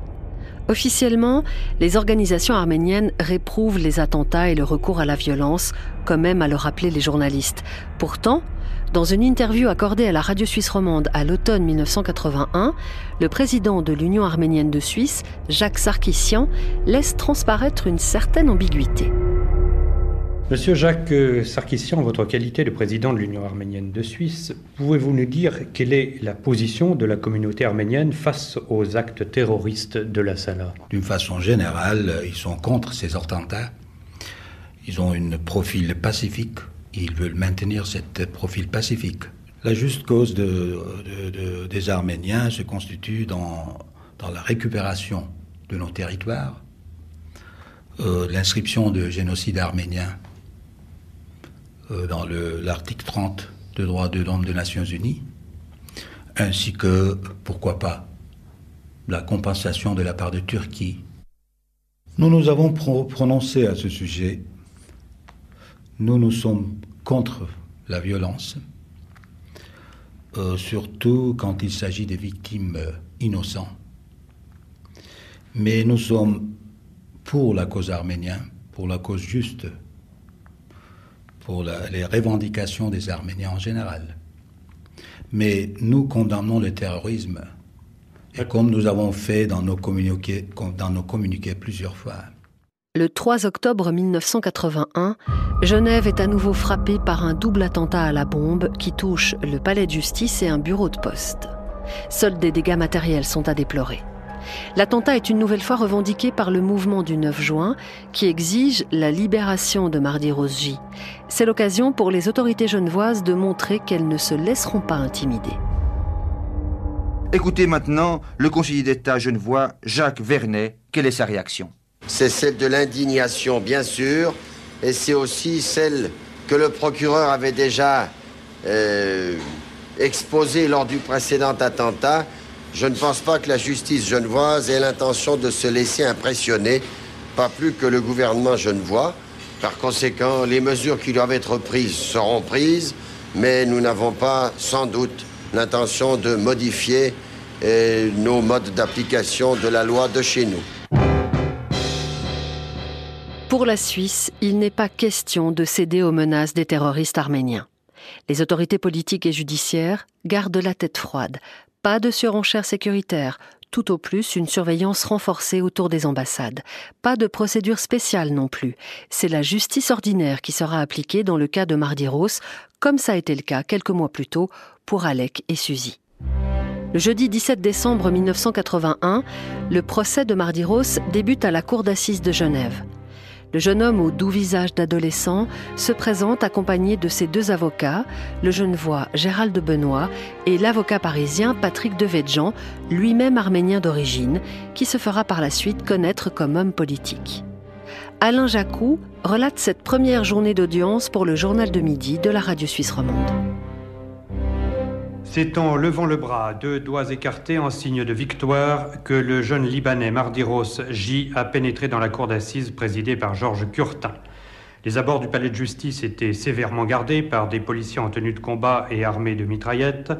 Officiellement, les organisations arméniennes réprouvent les attentats et le recours à la violence, comme aiment à le rappeler les journalistes. Pourtant, dans une interview accordée à la radio suisse romande à l'automne 1981, le président de l'Union arménienne de Suisse, Jacques Sarkissian, laisse transparaître une certaine ambiguïté. Monsieur Jacques Sarkissian, en votre qualité de président de l'Union arménienne de Suisse, pouvez-vous nous dire quelle est la position de la communauté arménienne face aux actes terroristes de la Sala? D'une façon générale, ils sont contre ces attentats. Ils ont un profil pacifique. Ils veulent maintenir ce profil pacifique. La juste cause des Arméniens se constitue dans la récupération de nos territoires, l'inscription de génocide arménien dans l'article 30 de droit de l'homme des Nations Unies, ainsi que, pourquoi pas, la compensation de la part de Turquie. Nous nous avons prononcé à ce sujet. Nous sommes contre la violence, surtout quand il s'agit des victimes innocentes. Mais nous sommes pour la cause arménienne, pour la cause juste, pour les revendications des Arméniens en général. Mais nous condamnons le terrorisme, et comme nous avons fait dans nos communiqués plusieurs fois. Le 3 octobre 1981, Genève est à nouveau frappée par un double attentat à la bombe qui touche le palais de justice et un bureau de poste. Seuls des dégâts matériels sont à déplorer. L'attentat est une nouvelle fois revendiqué par le mouvement du 9 juin qui exige la libération de Mardi-Rose J. C'est l'occasion pour les autorités genevoises de montrer qu'elles ne se laisseront pas intimider. Écoutez maintenant le conseiller d'État genevois Jacques Vernet. Quelle est sa réaction? C'est celle de l'indignation, bien sûr, et c'est aussi celle que le procureur avait déjà exposée lors du précédent attentat. Je ne pense pas que la justice genevoise ait l'intention de se laisser impressionner, pas plus que le gouvernement genevois. Par conséquent, les mesures qui doivent être prises seront prises, mais nous n'avons pas, sans doute, l'intention de modifier nos modes d'application de la loi de chez nous. Pour la Suisse, il n'est pas question de céder aux menaces des terroristes arméniens. Les autorités politiques et judiciaires gardent la tête froide. Pas de surenchère sécuritaire, tout au plus une surveillance renforcée autour des ambassades. Pas de procédure spéciale non plus. C'est la justice ordinaire qui sera appliquée dans le cas de Mardi-Rose, comme ça a été le cas quelques mois plus tôt pour Alec et Suzy. Le jeudi 17 décembre 1981, le procès de Mardi-Rose débute à la cour d'assises de Genève. Le jeune homme au doux visage d'adolescent se présente accompagné de ses deux avocats, le genevois Gérald de Benoît et l'avocat parisien Patrick Devedjian, lui-même arménien d'origine, qui se fera par la suite connaître comme homme politique. Alain Jacou relate cette première journée d'audience pour le journal de midi de la radio suisse romande. C'est en levant le bras, deux doigts écartés en signe de victoire, que le jeune Libanais Mardi-Rose J a pénétré dans la cour d'assises présidée par Georges Curtin. Les abords du palais de justice étaient sévèrement gardés par des policiers en tenue de combat et armés de mitraillettes.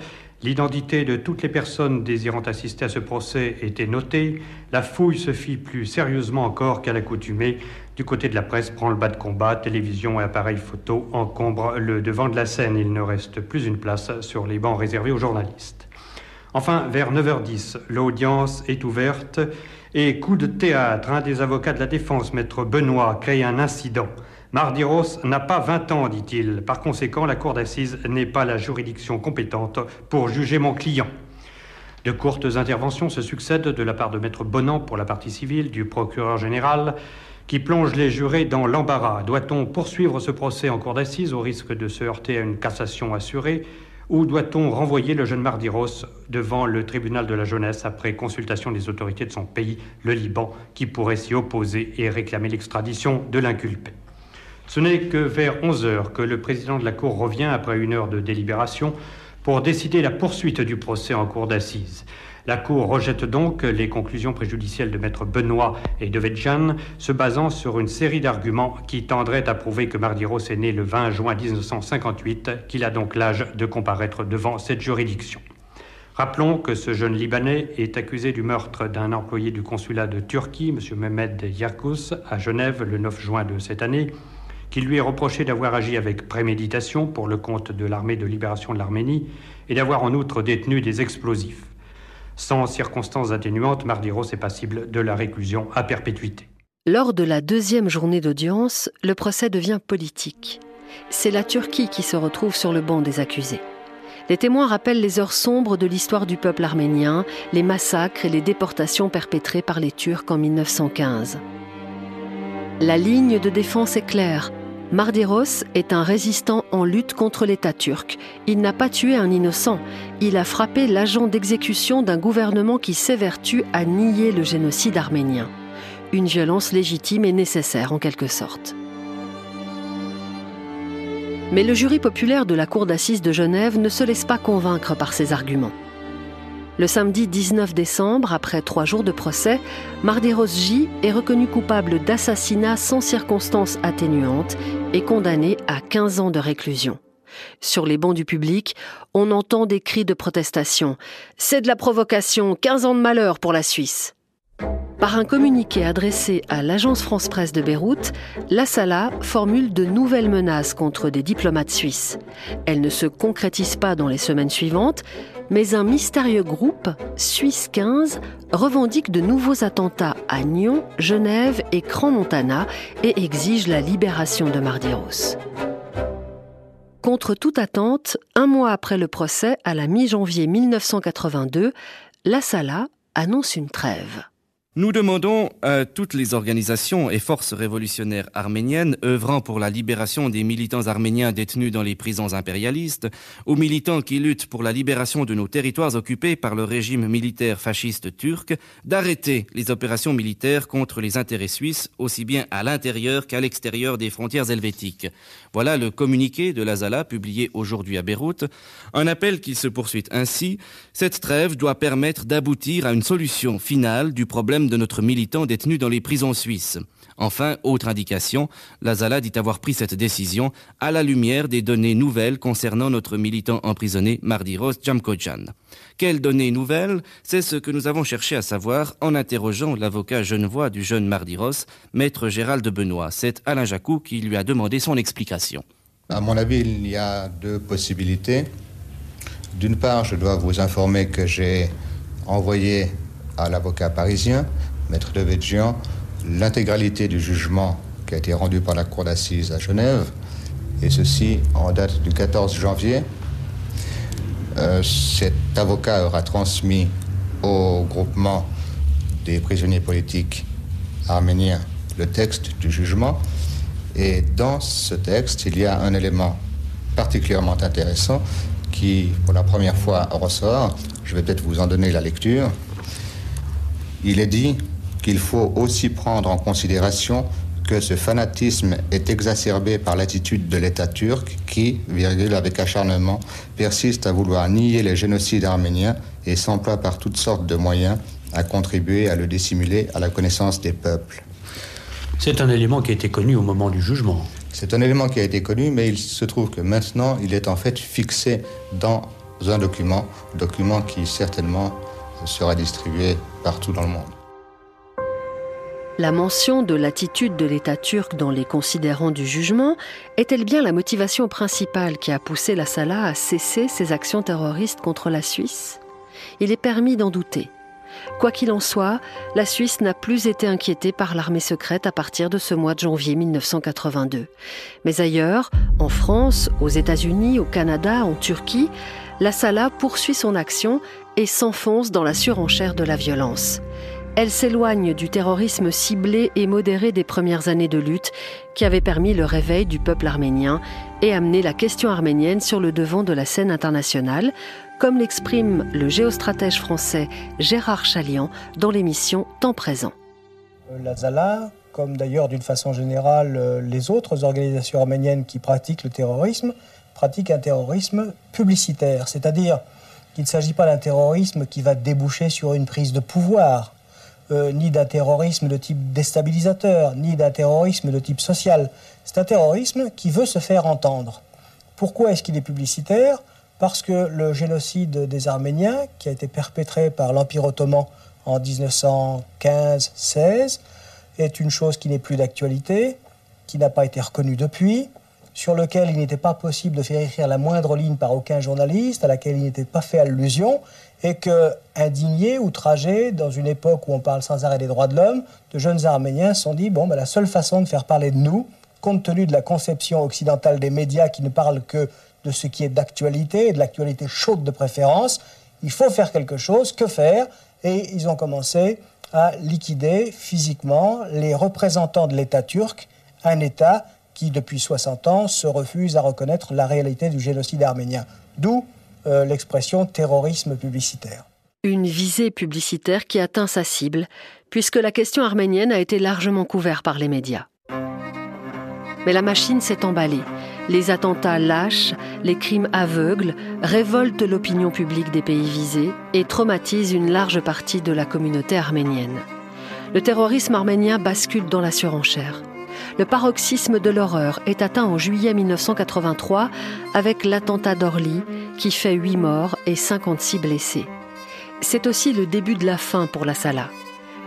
L'identité de toutes les personnes désirant assister à ce procès était notée. La fouille se fit plus sérieusement encore qu'à l'accoutumée. Du côté de la presse, branle-bas de combat, télévision et appareils photo encombrent le devant de la scène. Il ne reste plus une place sur les bancs réservés aux journalistes. Enfin, vers 9h10, l'audience est ouverte et coup de théâtre, un des avocats de la défense, maître Benoît, crée un incident. Mardi-Rose n'a pas 20 ans, dit-il. Par conséquent, la cour d'assises n'est pas la juridiction compétente pour juger mon client. De courtes interventions se succèdent de la part de maître Bonan pour la partie civile, du procureur général, qui plonge les jurés dans l'embarras. Doit-on poursuivre ce procès en cour d'assises au risque de se heurter à une cassation assurée, ou doit-on renvoyer le jeune Mardi-Rose devant le tribunal de la jeunesse après consultation des autorités de son pays, le Liban, qui pourrait s'y opposer et réclamer l'extradition de l'inculpé? Ce n'est que vers 11h que le président de la Cour revient après une heure de délibération pour décider la poursuite du procès en cour d'assises. La Cour rejette donc les conclusions préjudicielles de maître Benoît et de Devedjian, se basant sur une série d'arguments qui tendraient à prouver que Mardi-Rose est né le 20 juin 1958, qu'il a donc l'âge de comparaître devant cette juridiction. Rappelons que ce jeune Libanais est accusé du meurtre d'un employé du consulat de Turquie, M. Mehmet Yarkus, à Genève le 9 juin de cette année, qu'il lui est reproché d'avoir agi avec préméditation pour le compte de l'armée de libération de l'Arménie et d'avoir en outre détenu des explosifs. Sans circonstances atténuantes, Mardi-Rose est passible de la réclusion à perpétuité. Lors de la deuxième journée d'audience, le procès devient politique. C'est la Turquie qui se retrouve sur le banc des accusés. Les témoins rappellent les heures sombres de l'histoire du peuple arménien, les massacres et les déportations perpétrées par les Turcs en 1915. La ligne de défense est claire. Mardiros est un résistant en lutte contre l'État turc. Il n'a pas tué un innocent. Il a frappé l'agent d'exécution d'un gouvernement qui s'évertue à nier le génocide arménien. Une violence légitime et nécessaire en quelque sorte. Mais le jury populaire de la Cour d'assises de Genève ne se laisse pas convaincre par ces arguments. Le samedi 19 décembre, après 3 jours de procès, Mardiros J est reconnu coupable d'assassinat sans circonstances atténuantes et condamné à 15 ans de réclusion. Sur les bancs du public, on entend des cris de protestation. « C'est de la provocation, 15 ans de malheur pour la Suisse !» Par un communiqué adressé à l'agence France-Presse de Beyrouth, la Salah formule de nouvelles menaces contre des diplomates suisses. Elles ne se concrétisent pas dans les semaines suivantes, mais un mystérieux groupe, Suisse 15, revendique de nouveaux attentats à Nyon, Genève et Crans-Montana et exige la libération de Mardiros. Contre toute attente, 1 mois après le procès, à la mi-janvier 1982, la Salah annonce une trêve. Nous demandons à toutes les organisations et forces révolutionnaires arméniennes œuvrant pour la libération des militants arméniens détenus dans les prisons impérialistes, aux militants qui luttent pour la libération de nos territoires occupés par le régime militaire fasciste turc, d'arrêter les opérations militaires contre les intérêts suisses, aussi bien à l'intérieur qu'à l'extérieur des frontières helvétiques. Voilà le communiqué de la Salah publié aujourd'hui à Beyrouth. Un appel qui se poursuit ainsi. Cette trêve doit permettre d'aboutir à une solution finale du problème de notre militant détenu dans les prisons suisses. Enfin, autre indication, la Salah dit avoir pris cette décision à la lumière des données nouvelles concernant notre militant emprisonné Mardiros Djamkodjan. Quelles données nouvelles? C'est ce que nous avons cherché à savoir en interrogeant l'avocat genevois du jeune Mardiros, maître Gérald de Benoît. C'est Alain Jacou qui lui a demandé son explication. À mon avis, il y a 2 possibilités. D'une part, je dois vous informer que j'ai envoyé à l'avocat parisien, maître Devedjian, l'intégralité du jugement qui a été rendu par la Cour d'assises à Genève, et ceci en date du 14 janvier. Cet avocat aura transmis au groupement des prisonniers politiques arméniens le texte du jugement, et dans ce texte, il y a un élément particulièrement intéressant qui, pour la première fois, ressort. Je vais peut-être vous en donner la lecture. Il est dit qu'il faut aussi prendre en considération que ce fanatisme est exacerbé par l'attitude de l'État turc qui, avec acharnement, persiste à vouloir nier les génocides arméniens et s'emploie par toutes sortes de moyens à contribuer à le dissimuler à la connaissance des peuples. C'est un élément qui a été connu au moment du jugement. C'est un élément qui a été connu, mais il se trouve que maintenant, il est en fait fixé dans un document qui certainement sera distribué partout dans le monde. La mention de l'attitude de l'État turc dans les considérants du jugement est-elle bien la motivation principale qui a poussé la Salah à cesser ses actions terroristes contre la Suisse? Il est permis d'en douter. Quoi qu'il en soit, la Suisse n'a plus été inquiétée par l'armée secrète à partir de ce mois de janvier 1982. Mais ailleurs, en France, aux États-Unis, au Canada, en Turquie, la Salah poursuit son action et s'enfonce dans la surenchère de la violence. Elle s'éloigne du terrorisme ciblé et modéré des premières années de lutte qui avait permis le réveil du peuple arménien et amené la question arménienne sur le devant de la scène internationale, comme l'exprime le géostratège français Gérard Chalian dans l'émission Temps présent. La Salah, comme d'ailleurs d'une façon générale les autres organisations arméniennes qui pratiquent le terrorisme, pratiquent un terrorisme publicitaire, c'est-à-dire qu'il ne s'agit pas d'un terrorisme qui va déboucher sur une prise de pouvoir, ni d'un terrorisme de type déstabilisateur, ni d'un terrorisme de type social. C'est un terrorisme qui veut se faire entendre. Pourquoi est-ce qu'il est publicitaire? Parce que le génocide des Arméniens, qui a été perpétré par l'Empire ottoman en 1915-16, est une chose qui n'est plus d'actualité, qui n'a pas été reconnue depuis, sur lequel il n'était pas possible de faire écrire la moindre ligne par aucun journaliste, à laquelle il n'était pas fait allusion, et que, indignés, outragés, dans une époque où on parle sans arrêt des droits de l'homme, de jeunes Arméniens se sont dit, la seule façon de faire parler de nous, compte tenu de la conception occidentale des médias qui ne parlent que de ce qui est d'actualité, et de l'actualité chaude de préférence, il faut faire quelque chose. Que faire? Et ils ont commencé à liquider physiquement les représentants de l'État turc, un État qui, depuis 60 ans, se refuse à reconnaître la réalité du génocide arménien. D'où l'expression terrorisme publicitaire. Une visée publicitaire qui atteint sa cible, puisque la question arménienne a été largement couverte par les médias. Mais la machine s'est emballée. Les attentats lâches, les crimes aveugles révoltent l'opinion publique des pays visés et traumatisent une large partie de la communauté arménienne. Le terrorisme arménien bascule dans la surenchère. Le paroxysme de l'horreur est atteint en juillet 1983 avec l'attentat d'Orly qui fait 8 morts et 56 blessés. C'est aussi le début de la fin pour la Salah.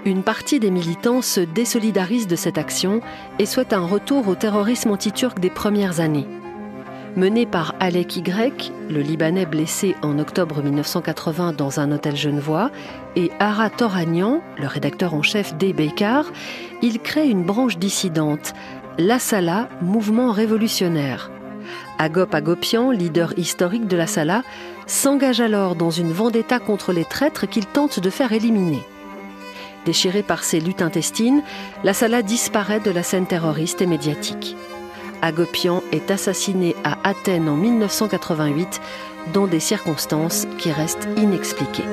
Une partie des militants se désolidarise de cette action et souhaite un retour au terrorisme anti-turc des premières années. Mené par Alek Y, le Libanais blessé en octobre 1980 dans un hôtel genevois, et Ara Toranian, le rédacteur en chef des Beykar, il crée une branche dissidente, la Salah, mouvement révolutionnaire. Agop Agopian, leader historique de la Salah, s'engage alors dans une vendetta contre les traîtres qu'il tente de faire éliminer. Déchiré par ses luttes intestines, la Salah disparaît de la scène terroriste et médiatique. Agopian est assassiné à Athènes en 1988 dans des circonstances qui restent inexpliquées.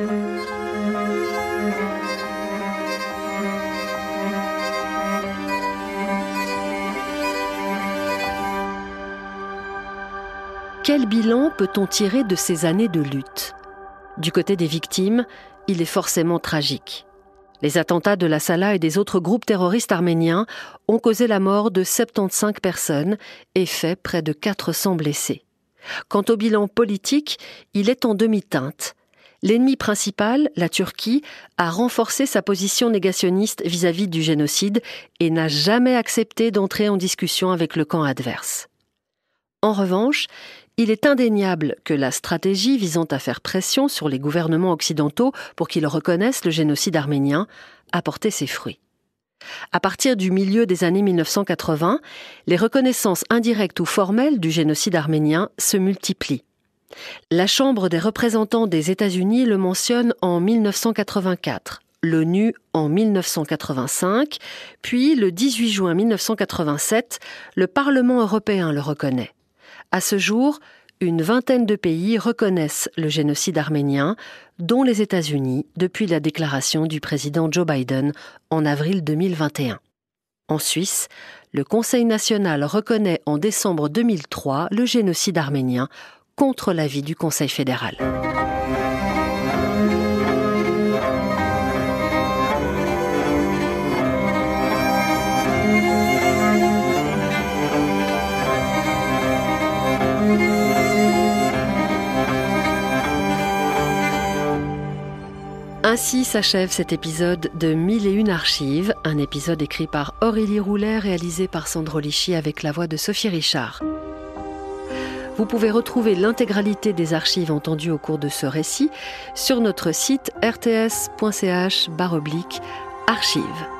Quel bilan peut-on tirer de ces années de lutte ? Du côté des victimes, il est forcément tragique. Les attentats de la Salah et des autres groupes terroristes arméniens ont causé la mort de 75 personnes et fait près de 400 blessés. Quant au bilan politique, il est en demi-teinte. L'ennemi principal, la Turquie, a renforcé sa position négationniste vis-à-vis du génocide et n'a jamais accepté d'entrer en discussion avec le camp adverse. En revanche, il est indéniable que la stratégie visant à faire pression sur les gouvernements occidentaux pour qu'ils reconnaissent le génocide arménien a porté ses fruits. À partir du milieu des années 1980, les reconnaissances indirectes ou formelles du génocide arménien se multiplient. La Chambre des représentants des États-Unis le mentionne en 1984, l'ONU en 1985, puis le 18 juin 1987, le Parlement européen le reconnaît. À ce jour, une vingtaine de pays reconnaissent le génocide arménien, dont les États-Unis, depuis la déclaration du président Joe Biden en avril 2021. En Suisse, le Conseil national reconnaît en décembre 2003 le génocide arménien contre l'avis du Conseil fédéral. Ainsi s'achève cet épisode de 1001 archives, un épisode écrit par Aurélie Roulet, réalisé par Sandro Lichy avec la voix de Sophie Richard. Vous pouvez retrouver l'intégralité des archives entendues au cours de ce récit sur notre site rts.ch/archives.